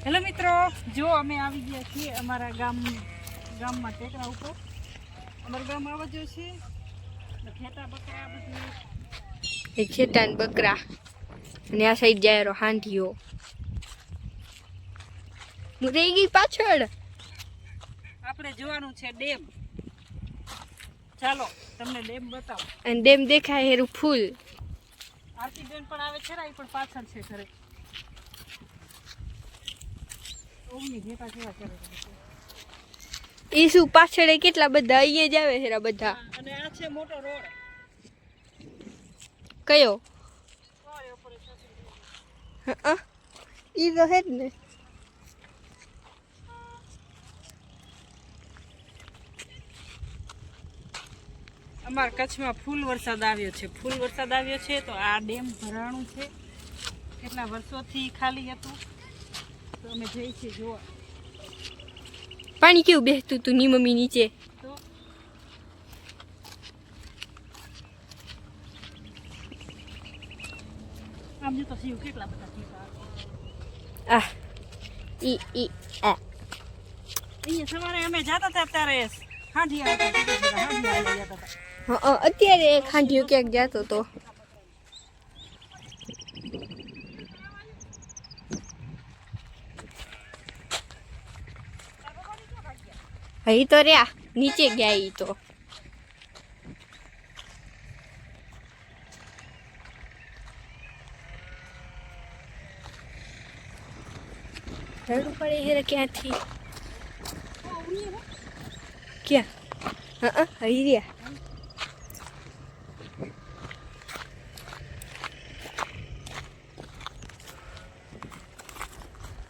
Hello મિત્રો, જો અમે આવી ગયા છીએ અમારા ગામમાં ટેકરા ઉપર. અમારું ગામ આવા જો છે ખેતા બકરા બધું એ ખેતા ને બકરા અને આ સાઈડ જાય રો હાંઢીઓ. હું રહી ગઈ પાછળ. આપણે જોવાનું છે ડેમ. ચાલો તમને ડેમ બતાવો. અને ડેમ દેખાય હેરું ફૂલ. આરતી બેન પણ આવે છે ને, પણ પાછળ છે ઘરે. ઈ શું પાછળ કેટલા બધા અહીંયા જ આવે હેરા બધા. અને આ છે મોટો રોડ. કયો? ઈ તો હે જ ને. અમારા કચ્છમાં ફૂલ વરસાદ આવ્યો છે. તો આ ડેમ ભરાણું છે. કેટલા વર્ષોથી ખાલી હતું, તો અમે જઈ છીએ જોવા. પાણી કેવું બેસતું તું ની મમ્મી નીચે? તો આમ જો તો શિવ કેટલા બધા ટીપા. આ આ અહીંયા સવારે અમે જતા હતા ત્યારે હાંડી આવતા હતા. હા, અત્યારે એક હાંઢીઓ ક્યાંક જાતો તો. ઈ તો રહ્યા નીચે ગયા. ઈ તો રડવું પડે હેરે ક્યાંથી. ક્યાં? હા, અહીં રહ્યા.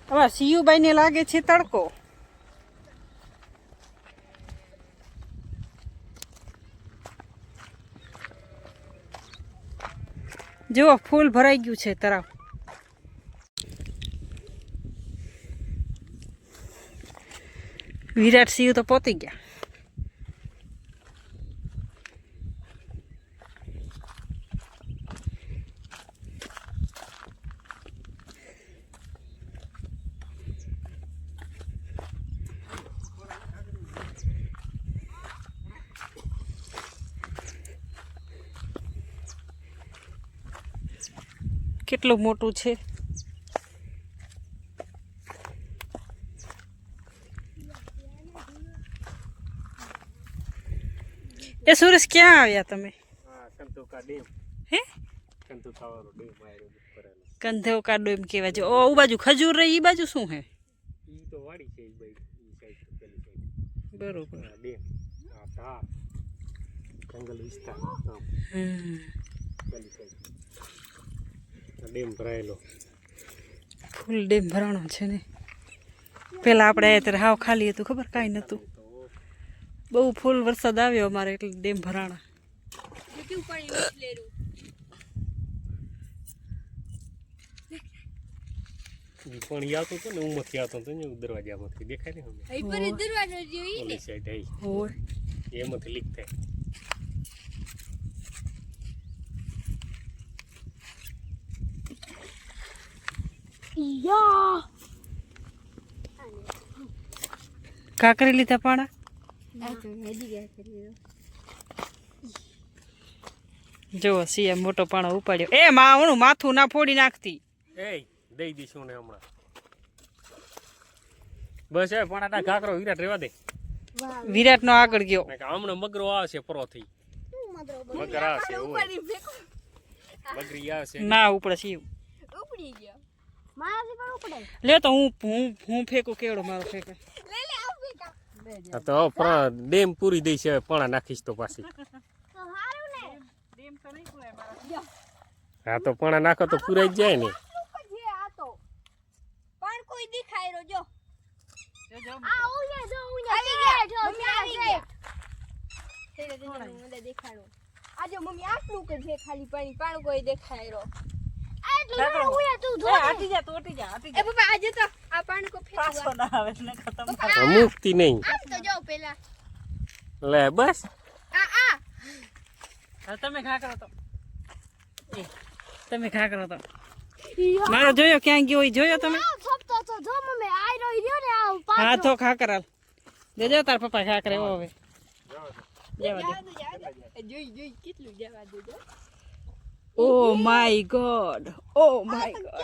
હવે શિયુબાઈ ને લાગે છે તડકો. જો ફૂલ ભરાઈ ગયું છે તળાવ. વિરાટ સિંહ તો પહોંચી ગયા. કેટલું મોટું છે. એ સુરેશ ક્યાં આવ્યા તમે? હે, કંધોકા ડેમ કેવા જો. ઓ બાજુ ખજૂર રહી, ઈ બાજુ શું હે? બરોબર. ડેમ ભરાયેલો. ફૂલ ડેમ ભરાણો છે ને. પેલા આપણે આવ્યા ત્યારે હાવ ખાલી હતું, ખબર કાંઈ નતું. બહુ ફૂલ વરસાદ આવ્યો અમારે એટલે ડેમ ભરાણા. પાણી આવતું હતું ને ઉમરથી આવતું હતું ને દરવાજામાંથી દેખાય ને ઓલી સાઈડ એમાંથી લીક થાય. કાંકરી લીધા પાણા. જો સિયા મોટો પાણો ઉપાડ્યો. એ માવણું માથું ના ફોડી નાખતી. એ દઈ દઈશું ને હમણાં. બસ એ પાણા ઘાકરો વિરાટ રેવા દે. વિરાટ નો આગળ ગયો. હમણાં મગરો આવશે પરોથી. મગર આવશે. મગરી આવશે. ના ઉપડે શિવ. ઉપડી ગયો. મારાથી પણ ઉપડે. લે તો હું ફેંકું કેવડો મારો ફેંકે. તો ડેમ પૂરી દઈ છે, પાણા નાખીશ તો પાછી. હા તો પાણા નાખો તો પૂરાઈ જ જાય ને. પણ કોઈ દેખાય રો જો. દેખાડો. આજે મમ્મી આટલું કે છે ખાલી પાણી પાણ કોઈ દેખાય રો. મુક્તિ નહીં. લે બસ તમે ઘા કરો તો. તમે ઘા કરો તો. મારો જોયો ક્યાં ગયો જોયો તમે? છપતો તો જો મમ્મી હા તો ખાકર હાલ દેજો તાર પપ્પા ખાકર એવો હવે જવા દે oh my God oh my God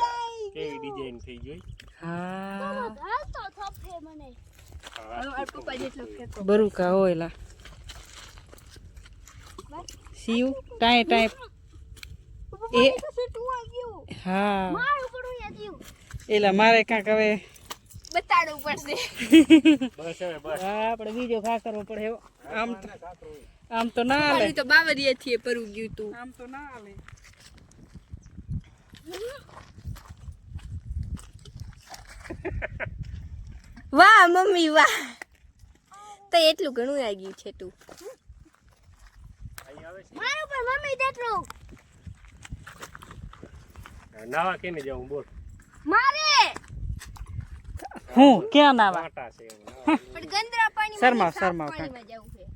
કેવી ડિઝાઇન થઈ જોઈ હા પપ્પા જેટલો ફેંકો બરુકા હોયલા સીવ ટાઈ ટાઈ એ હા એલા મારે કાંક હવે બતાડવું પડશે બસ હવે બસ આપણે બીજો ઘા કરવો પડે એવો આમ તો ના હાલે તો બાવરિયાથી પરુ ગયું તું આમ તો ના હાલે વાહ મમ્મી વાહ તો એટલું ઘણું આવી ગયું છે તું અહીં આવે છે મારું પણ મમ્મી જેટલું નાવા કેને જાઉં બોલ મારે હું ક્યાં નાવા કાંટા છે એવું પણ ગંદરા પાણી શરમાવ શરમાવ પાણીમાં જવું છે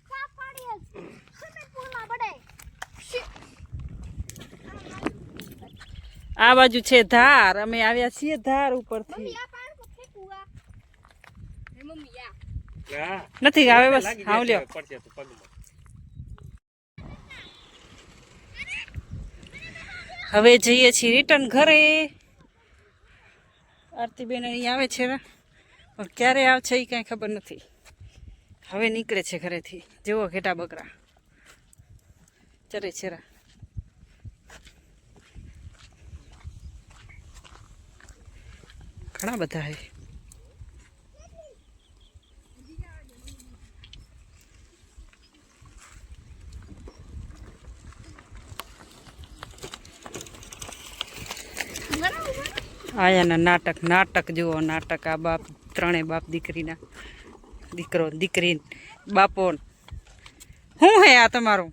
સાફ પાણી સ્વિમિંગ પૂલમાં પડે આ બાજુ છે ધાર અમે આવ્યા છીએ ધાર ઉપરથી મમ્મી આ પાણી કો ફેંકું આ હે મમ્મી આ હા નથી આવે બસ લાગી હાવ લ્યો પડશે તો પગમાં હવે જઈએ છીએ રિટર્ન ઘરે આરતીબેન અહીં આવે છે ને પણ ક્યારે આવશે એ કાંઈ ખબર નથી હવે નીકળે છે ઘરેથી જેવો ઘેટા બકરા ચરે છેરા ઘણા બધા હે આયાના નાટક જુઓ નાટક આ બાપ ત્રણેય બાપ દીકરીના દીકરો દીકરી બાપો શું હે આ તમારું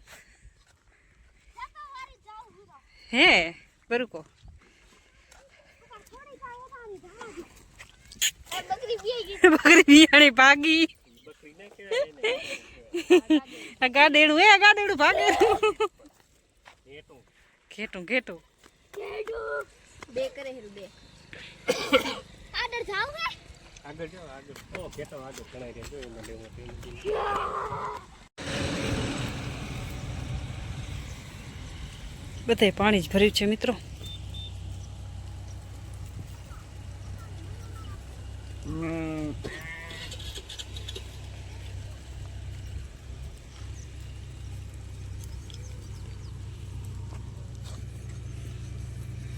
હે બરુકો બકરી બિયાણી ભાગી બકરી ના કહેવાય આ ગાડેડું હે આ ગાડેડું ભાગે હેઠું ઘેટું ઘેટું બે કરે હેરું બે આદર જાવ હે આગળ જાઓ આગળ ઓ કેતો આગળ ઘણા રે જો એમાં લેવો બધે પાણી જ ભર્યું છે મિત્રો